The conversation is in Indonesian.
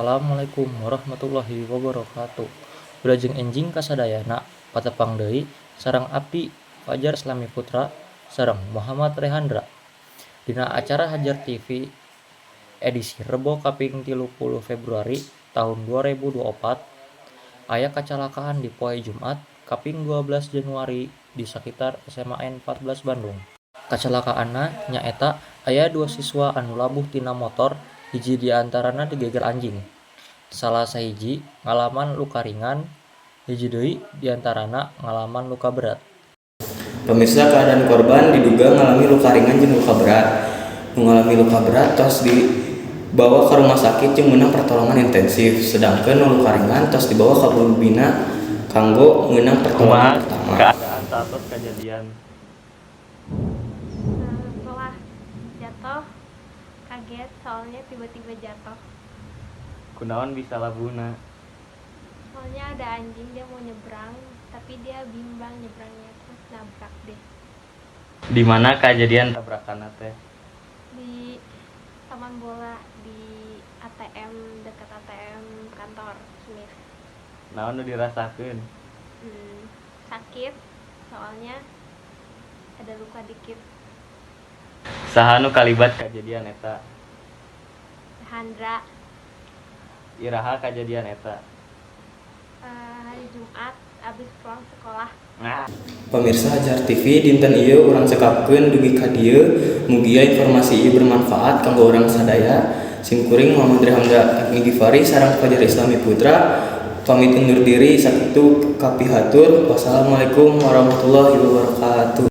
Assalamualaikum warahmatullahi wabarakatuh. Wilujeng enjing kasadayana patepang deui sareng abdi Fajar Islami Putra sareng Muhammad Rehandra dina acara Hajar TV edisi Rebo kaping 30 Februari tahun 2024 aya kacalakaan di poe Jumat kaping 12 Januari di sakitar SMA N 14 Bandung. Kacelakaanna nyaeta aya 2 siswa anu labuh tina motor, hiji di antarana digeger anjing. Salah sahiji ngalaman luka ringan, hiji deui di antarana ngalaman luka berat. Pemirsa, keadaan korban diduga ngalami luka ringan jeung luka berat. Nu ngalami luka berat tos dibawa ke rumah sakit jeung meunang pertolongan intensif, sedangkeun nu luka ringan tos dibawa ka Bulbina kanggo meunang pertolongan pertama. Keadaan saat kejadian Setelah jatuh kaget soalnya tiba-tiba jatuh. kunaon bisa labuna Soalnya ada anjing, dia mau nyebrang tapi dia bimbang nyebrangnya, terus nabrak deh di mana kejadian tabrakan teh? di taman bola, di ATM, dekat ATM kantor Smith. Naon nu dirasakeun? Sakit soalnya ada luka dikit. Saha nu kalibat kejadian eta? Handra, Iraha kejadian eta? hari Jumat abis pulang sekolah. Nah, Pemirsa Hajar TV, dinten ieu urang cekapkeun dugi ka dieu, mugia informasi ieu bermanfaat kanggo urang sadaya. Sim kuring Muhammad Rehandra Gifari sareng Fajar Islami Putra pamit undur diri sakitu kapihatur. Wassalamualaikum warahmatullahi wabarakatuh.